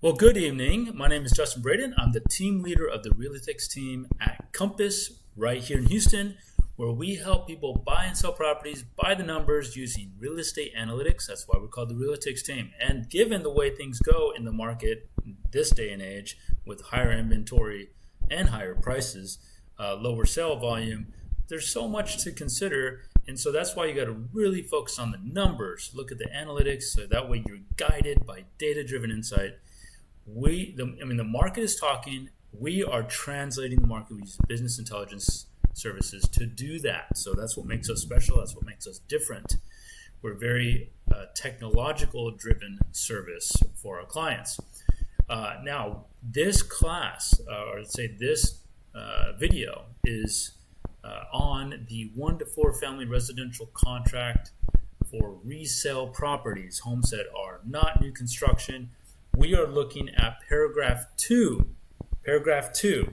Well, good evening. My name is Justin Braden. I'm the team leader of the Realtyx team at Compass right here in Houston, where we help people buy and sell properties by the numbers using real estate analytics. That's why we're called the Realtyx team. And given the way things go in the market this day and age with higher inventory and higher prices, lower sale volume, there's so much to consider. And so that's why you got to really focus on the numbers, look at the analytics, so that way you're guided by data-driven insight. The market is talking. We are translating the market. We use business intelligence services to do that. So that's what makes us special. That's what makes us different. We're very technological-driven service for our clients. Now, this class, or let's say this video, is on the 1 to 4 family residential contract for resale properties, homes that are not new construction. We are looking at paragraph 2. Paragraph 2.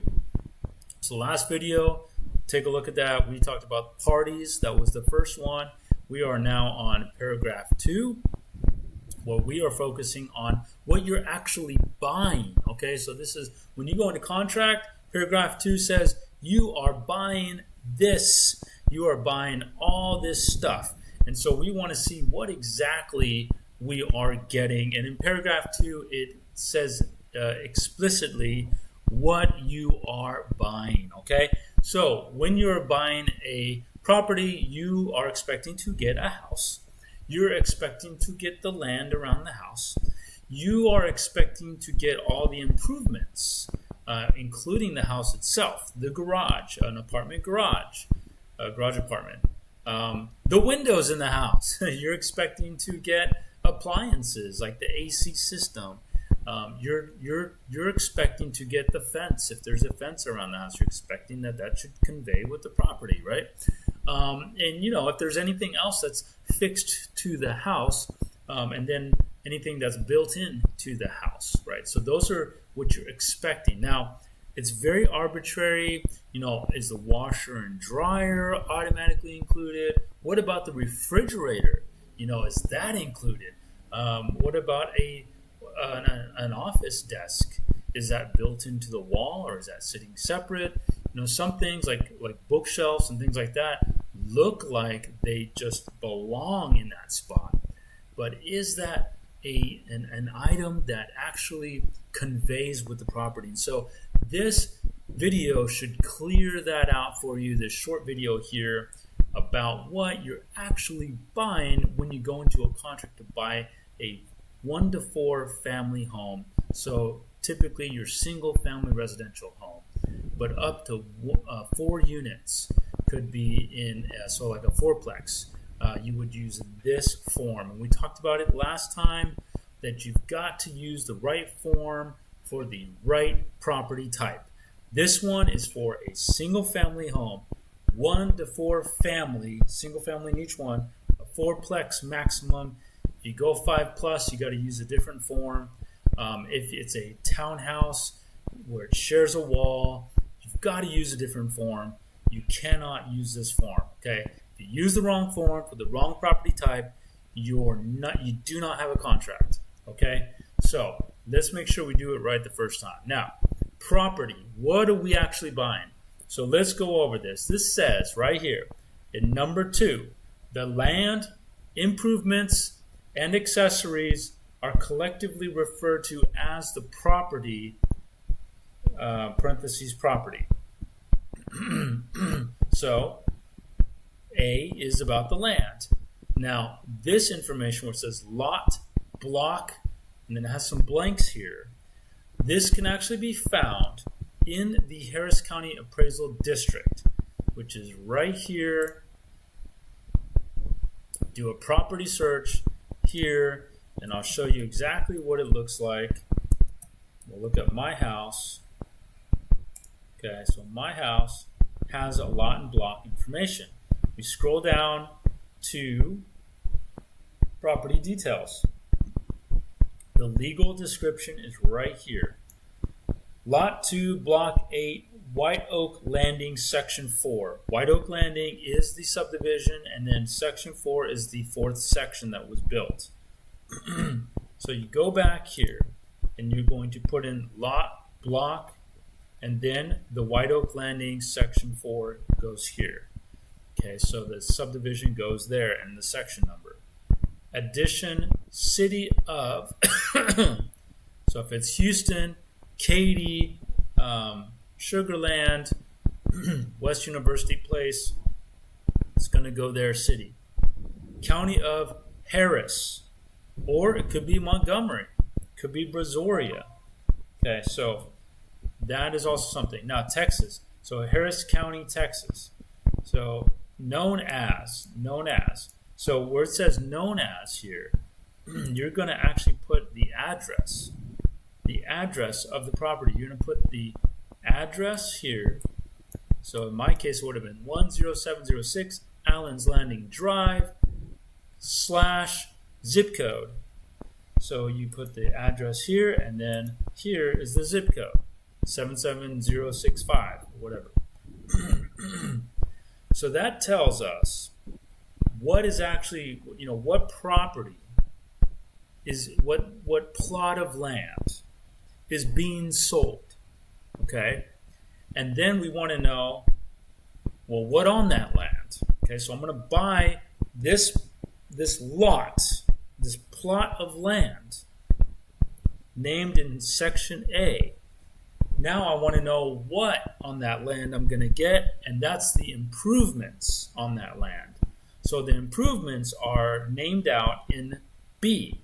So last video, take a look at that. We talked about parties. That was the first one. We are now on paragraph 2, where we are focusing on what you're actually buying. Okay, so this is when you go into contract, paragraph 2 says you are buying this. You are buying all this stuff. And so we want to see what exactly we are getting. And in paragraph 2, it says explicitly what you are buying. Okay, so when you're buying a property, you are expecting to get a house. You're expecting to get the land around the house. You are expecting to get all the improvements, including the house itself, the garage, an apartment garage, a garage apartment, the windows in the house. You're expecting to get appliances like the AC system. You're expecting to get the fence. If there's a fence around the house, you're expecting that should convey with the property, right? And if there's anything else that's fixed to the house, and then anything that's built in to the house, right? So those are what you're expecting. Now, it's very arbitrary. Is the washer and dryer automatically included? What about the refrigerator? Is that included? What about an office desk? Is that built into the wall, or is that sitting separate? Some things like bookshelves and things like that look like they just belong in that spot. But is that an item that actually conveys with the property? And so this video should clear that out for you, this short video here about what you're actually buying when you go into a contract to buy a 1 to 4 family home. So typically your single family residential home, but up to 4 units could be in, so like a fourplex. You would use this form. And we talked about it last time, that you've got to use the right form for the right property type. This one is for a single family home, 1 to 4 family, single family in each one, a fourplex maximum. If you go 5+, you got to use a different form. If it's a townhouse where it shares a wall, you've got to use a different form. You cannot use this form. Okay, if you use the wrong form for the wrong property type, you do not have a contract. Okay, so let's make sure we do it right the first time. Now, property, what are we actually buying? So let's go over this. This says right here in number 2, the land, improvements, and accessories are collectively referred to as the property, parentheses property. So A is about the land. Now, this information where it says lot, block, and then it has some blanks here, this can actually be found in the Harris County Appraisal District, which is right here. Do a property search here, and I'll show you exactly what it looks like. We'll look at my house. Okay, so my house has a lot and block information. We scroll down to property details. The legal description is right here. Lot 2, Block 8, White Oak Landing, Section 4. White Oak Landing is the subdivision, and then Section 4 is the 4th section that was built. So you go back here, and you're going to put in lot, block, and then the White Oak Landing section 4 goes here. Okay, so the subdivision goes there and the section number. Addition, city of, so if it's Houston, Katy, Sugarland, West University Place, it's going to go there, city. County of Harris, or it could be Montgomery, it could be Brazoria. Okay, so that is also something. Now, Texas, so Harris County, Texas. So known as. So where it says known as here, you're going to actually put the address of the property. You're going to put the address here. So in my case, it would have been 10706 Allen's Landing Drive / zip code. So you put the address here, and then here is the zip code, 77065, or whatever. So that tells us what is actually, what property is, what plot of land is being sold, okay? And then we want to know, well, what on that land? Okay, so I'm going to buy this lot, this plot of land named in section A. Now I want to know what on that land I'm going to get, and that's the improvements on that land. So the improvements are named out in B.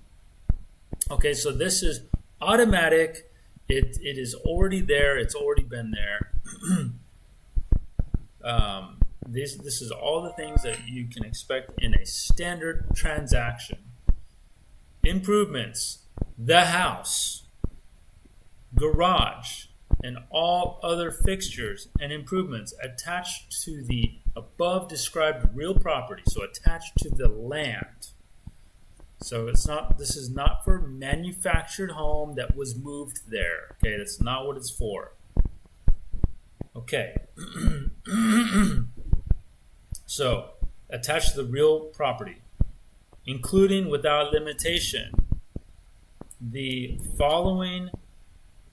Okay, so this is automatic. It is already there. It's already been there. This is all the things that you can expect in a standard transaction. Improvements, the house, garage, and all other fixtures and improvements attached to the above described real property, so attached to the land. So this is not for manufactured home that was moved there. Okay, that's not what it's for. Okay. So, attached to the real property, including without limitation the following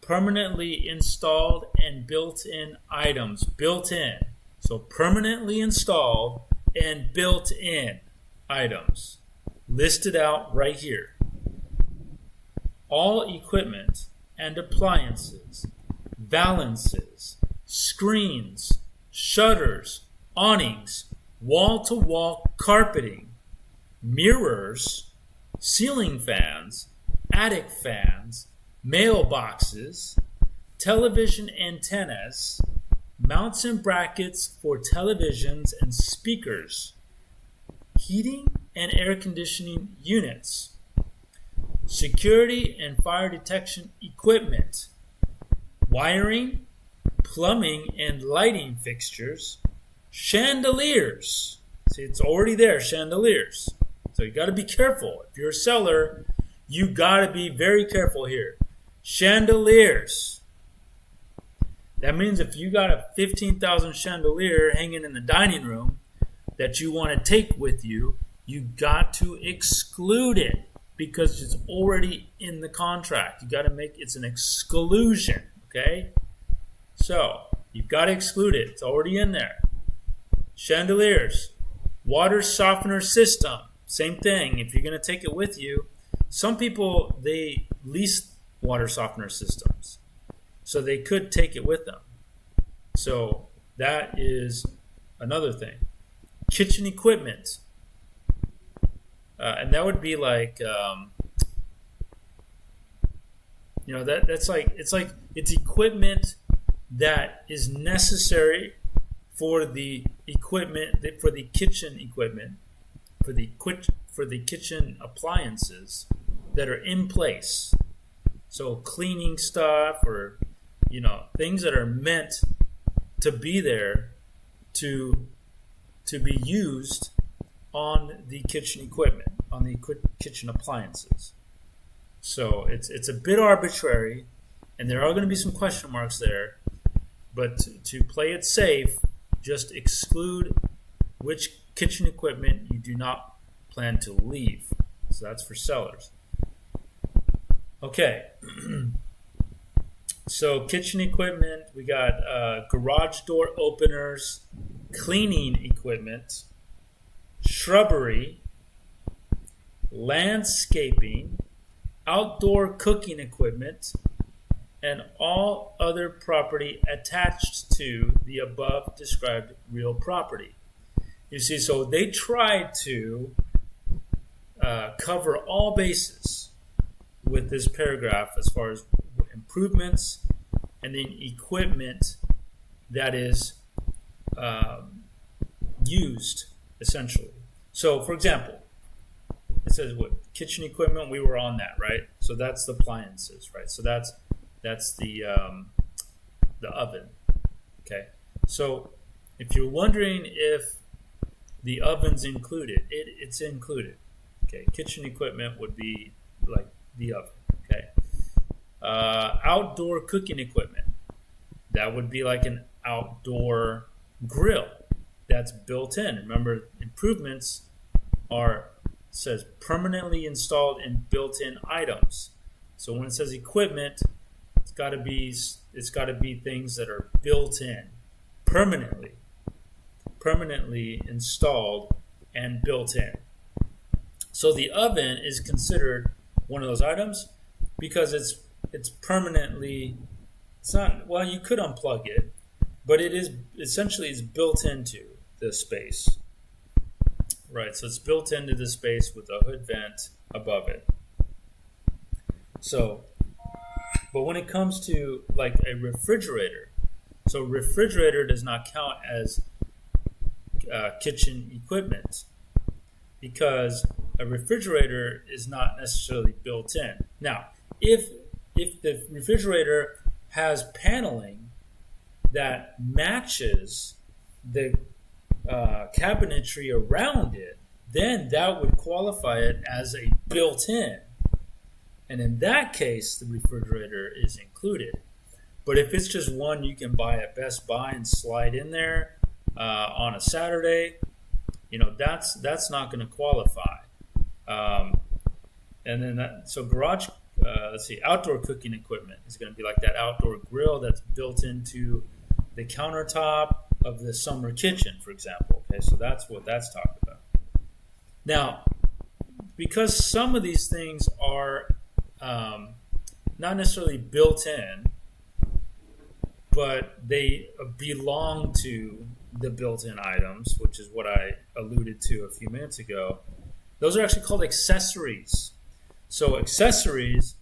permanently installed and built-in items. Built-in. So permanently installed and built-in items listed out right here. All equipment and appliances, valances, screens, shutters, awnings, wall-to-wall carpeting, mirrors, ceiling fans, attic fans, mailboxes, television antennas, mounts and brackets for televisions and speakers, heating and air conditioning units, security and fire detection equipment, wiring, plumbing and lighting fixtures, chandeliers. See, it's already there, chandeliers. So you got to be careful. If you're a seller, you got to be very careful here. Chandeliers. That means if you got a 15,000 chandelier hanging in the dining room that you want to take with you, you got to exclude it because it's already in the contract. You got to make it's an exclusion, okay? So you've got to exclude it. It's already in there. Chandeliers, water softener system, same thing. If you're going to take it with you, some people, they lease water softener systems, so they could take it with them. So that is another thing. Kitchen equipment, and that would be like, it's equipment that is necessary for the equipment, for the kitchen equipment, for the kitchen appliances that are in place. So cleaning stuff, or things that are meant to be there to be used on the kitchen equipment, on the kitchen appliances. So it's a bit arbitrary, and there are going to be some question marks there, but to play it safe, just exclude which kitchen equipment you do not plan to leave. So that's for sellers. Okay. So kitchen equipment, we got garage door openers, cleaning equipment, shrubbery, landscaping, outdoor cooking equipment, and all other property attached to the above described real property. You see, so they tried to cover all bases with this paragraph as far as improvements and then equipment that is used essentially. So, for example, it says what kitchen equipment. We were on that, right? So that's the appliances, right? So that's the oven. Okay. So if you're wondering if the oven's included, it's included. Okay. Kitchen equipment would be like the oven. Okay. Outdoor cooking equipment. That would be like an outdoor grill that's built in. Remember, improvements are says permanently installed and built-in items. So when it says equipment, it's got to be things that are built in, permanently installed and built in. So the oven is considered one of those items because it's permanently. It's not, well, you could unplug it, but it is essentially is built into the space. Right, so it's built into the space with a hood vent above it. So, but when it comes to like a refrigerator, so refrigerator does not count as kitchen equipment because a refrigerator is not necessarily built in. Now, if the refrigerator has paneling that matches the cabinetry around it, then that would qualify it as a built-in. And in that case, the refrigerator is included. But if it's just one you can buy at Best Buy and slide in there on a Saturday, that's not going to qualify. And then so garage, outdoor cooking equipment is going to be like that outdoor grill that's built into the countertop of the summer kitchen, for example. Okay, so that's what that's talking about. Now, because some of these things are not necessarily built in, but they belong to the built-in items, which is what I alluded to a few minutes ago, those are actually called accessories. So accessories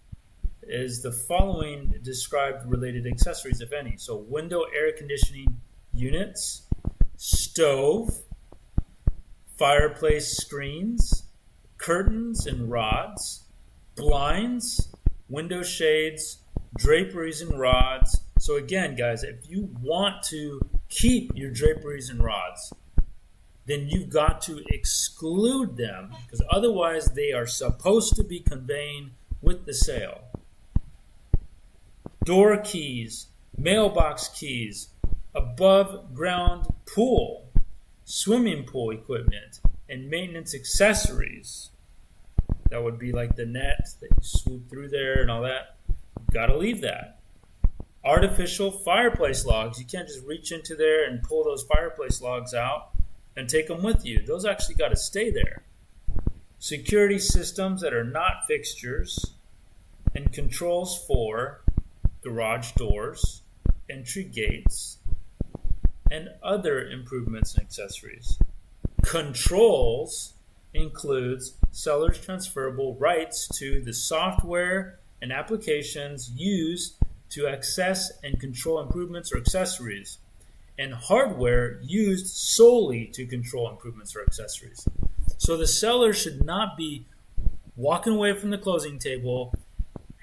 is the following described related accessories, if any. So window air conditioning units, stove, fireplace screens, curtains and rods, blinds, window shades, draperies and rods. So again, guys, if you want to keep your draperies and rods, then you've got to exclude them because otherwise they are supposed to be conveying with the sale. Door keys, mailbox keys, above ground pool, swimming pool equipment, and maintenance accessories. That would be like the net that you swoop through there and all that. You've got to leave that. Artificial fireplace logs. You can't just reach into there and pull those fireplace logs out and take them with you. Those actually got to stay there. Security systems that are not fixtures and controls for garage doors, entry gates, and other improvements and accessories. Controls includes seller's transferable rights to the software and applications used to access and control improvements or accessories, and hardware used solely to control improvements or accessories. So the seller should not be walking away from the closing table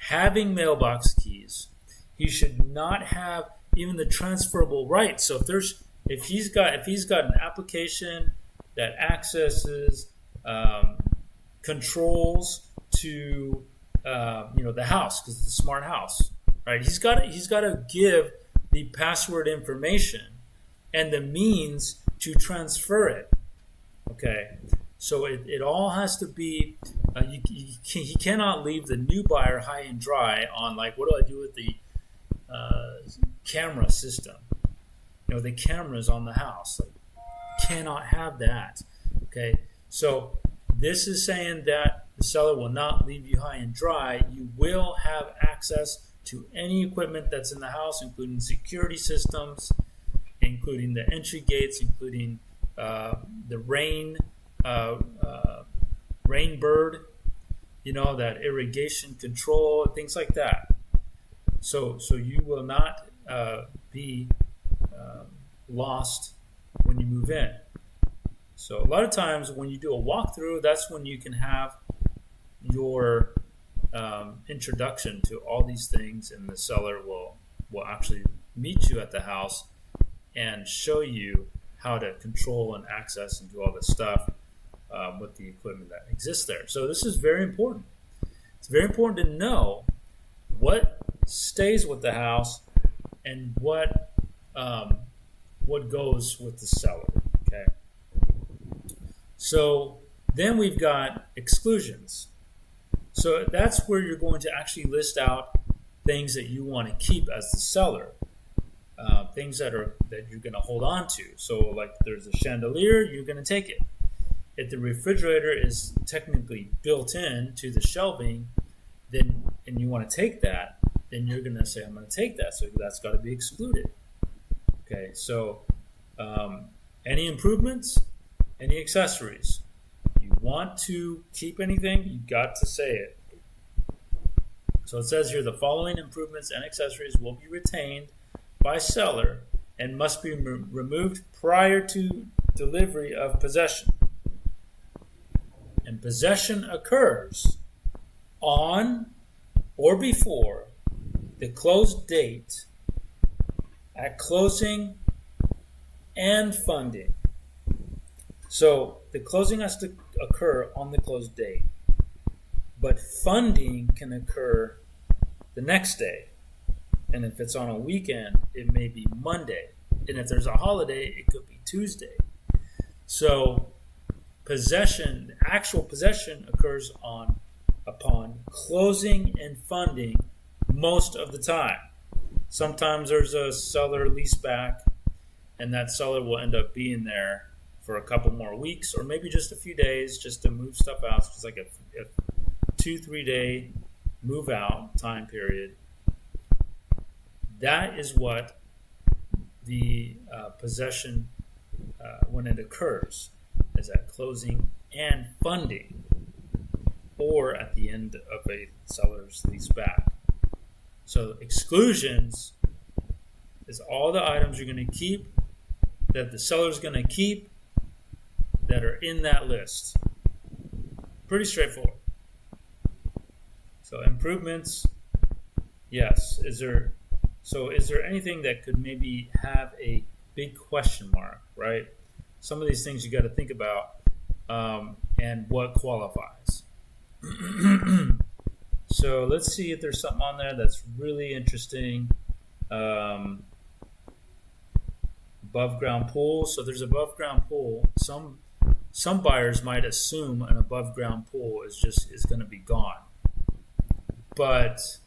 having mailbox keys. He should not have even the transferable rights. So if he's got an application that accesses controls to the house because it's a smart house, right? He's got to give the password information and the means to transfer it. Okay, so it all has to be he cannot leave the new buyer high and dry on like, what do I do with the camera system? The cameras on the house. Like, cannot have that. Okay, so this is saying that the seller will not leave you high and dry. You will have access to any equipment that's in the house, including security systems, including the entry gates, including the rain bird, that irrigation control, things like that. So you will not be lost when you move in. So a lot of times when you do a walkthrough, that's when you can have your introduction to all these things, and the seller will actually meet you at the house and show you how to control and access and do all this stuff with the equipment that exists there. So this is very important. It's very important to know what stays with the house and what goes with the seller. Okay. So then we've got exclusions. So that's where you're going to actually list out things that you want to keep as the seller, things that you're going to hold on to. So like there's a chandelier, you're going to take it. If the refrigerator is technically built in to the shelving, and you want to take that, then you're going to say, I'm going to take that. So that's got to be excluded. Okay, so any improvements, any accessories. You want to keep anything, you got to say it. So it says here, the following improvements and accessories will be retained by seller and must be removed prior to delivery of possession. And possession occurs on or before the close date, at closing, and funding. So the closing has to occur on the close date, but funding can occur the next day. And if it's on a weekend, it may be Monday. And if there's a holiday, it could be Tuesday. So actual possession occurs upon closing and funding most of the time. Sometimes there's a seller leaseback, and that seller will end up being there for a couple more weeks, or maybe just a few days, just to move stuff out. It's just like a 2-3 day move out time period. That is what the possession, when it occurs, is at closing and funding, or at the end of a seller's lease back. So exclusions is all the items you're going to keep, that the seller's going to keep, that are in that list. Pretty straightforward. So improvements, yes. Is there anything that could maybe have a big question mark, right? Some of these things you got to think about, and what qualifies. So let's see if there's something on there that's really interesting. Above ground pool. So there's above ground pool. Some buyers might assume an above ground pool is going to be gone, but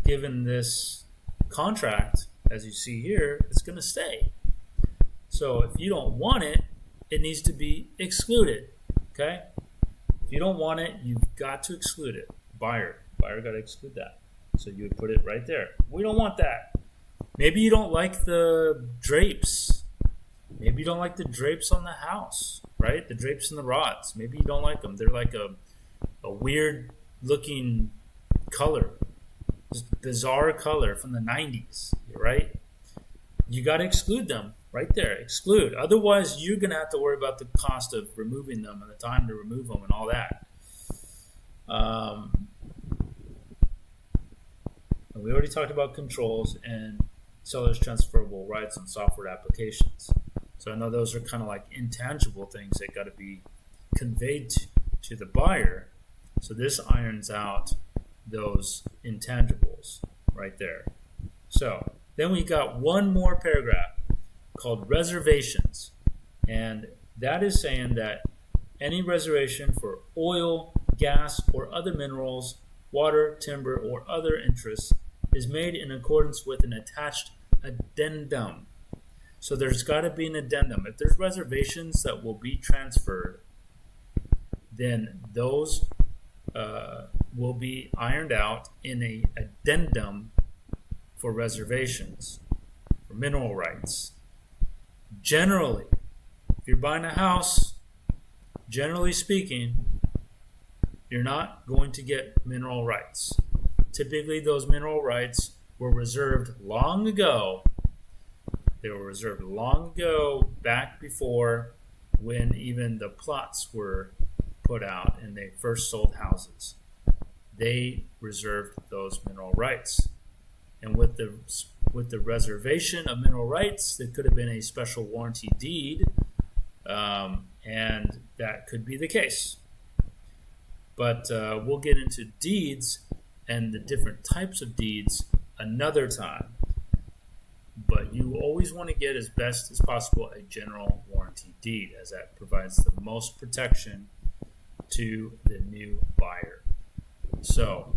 given this contract, as you see here, it's going to stay. So if you don't want it, it needs to be excluded. Okay? If you don't want it, you've got to exclude it. Buyer got to exclude that. So you would put it right there. We don't want that. Maybe you don't like the drapes. Maybe you don't like the drapes on the house, right? The drapes and the rods. Maybe you don't like them. They're like a weird looking color. Just bizarre color from the 90s, right? You got to exclude them right there. Exclude. Otherwise, you're going to have to worry about the cost of removing them and the time to remove them and all that. We already talked about controls and seller's transferable rights on software applications. So I know those are kind of like intangible things that got to be conveyed to the buyer. So this irons out those intangibles right there. So then we got one more paragraph called reservations. And that is saying that any reservation for oil, gas, or other minerals, water, timber, or other interests is made in accordance with an attached addendum. So there's got to be an addendum. If there's reservations that will be transferred, then those will be ironed out in a addendum for reservations, for mineral rights. Generally, if you're buying a house, generally speaking, you're not going to get mineral rights. Typically, those mineral rights were reserved long ago. They were reserved long ago, back before when even the plots were put out and they first sold houses. They reserved those mineral rights. And with the reservation of mineral rights, there could have been a special warranty deed, and that could be the case. But we'll get into deeds and the different types of deeds another time. But you always want to get as best as possible a general warranty deed, as that provides the most protection to the new buyer. So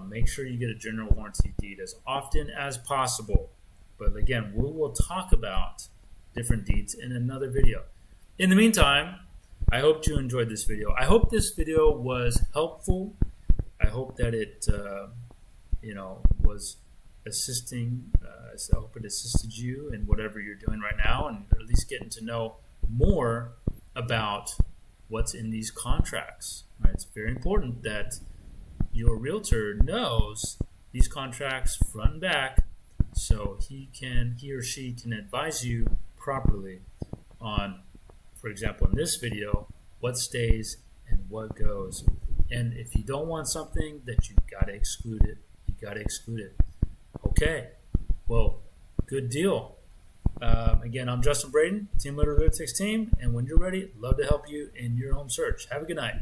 make sure you get a general warranty deed as often as possible. But again, we will talk about different deeds in another video. In the meantime, I hope you enjoyed this video. I hope this video was helpful. I hope that it was assisting. I hope it assisted you in whatever you're doing right now, and at least getting to know more about what's in these contracts. Right? It's very important that your realtor knows these contracts front and back, so he or she can advise you properly on, for example, in this video, what stays and what goes. And if you don't want something, that you got to exclude it. You got to exclude it. Okay, well, good deal. Again, I'm Justin Braden, team leader of the Real Estate team, and when you're ready, love to help you in your home search. Have a good night.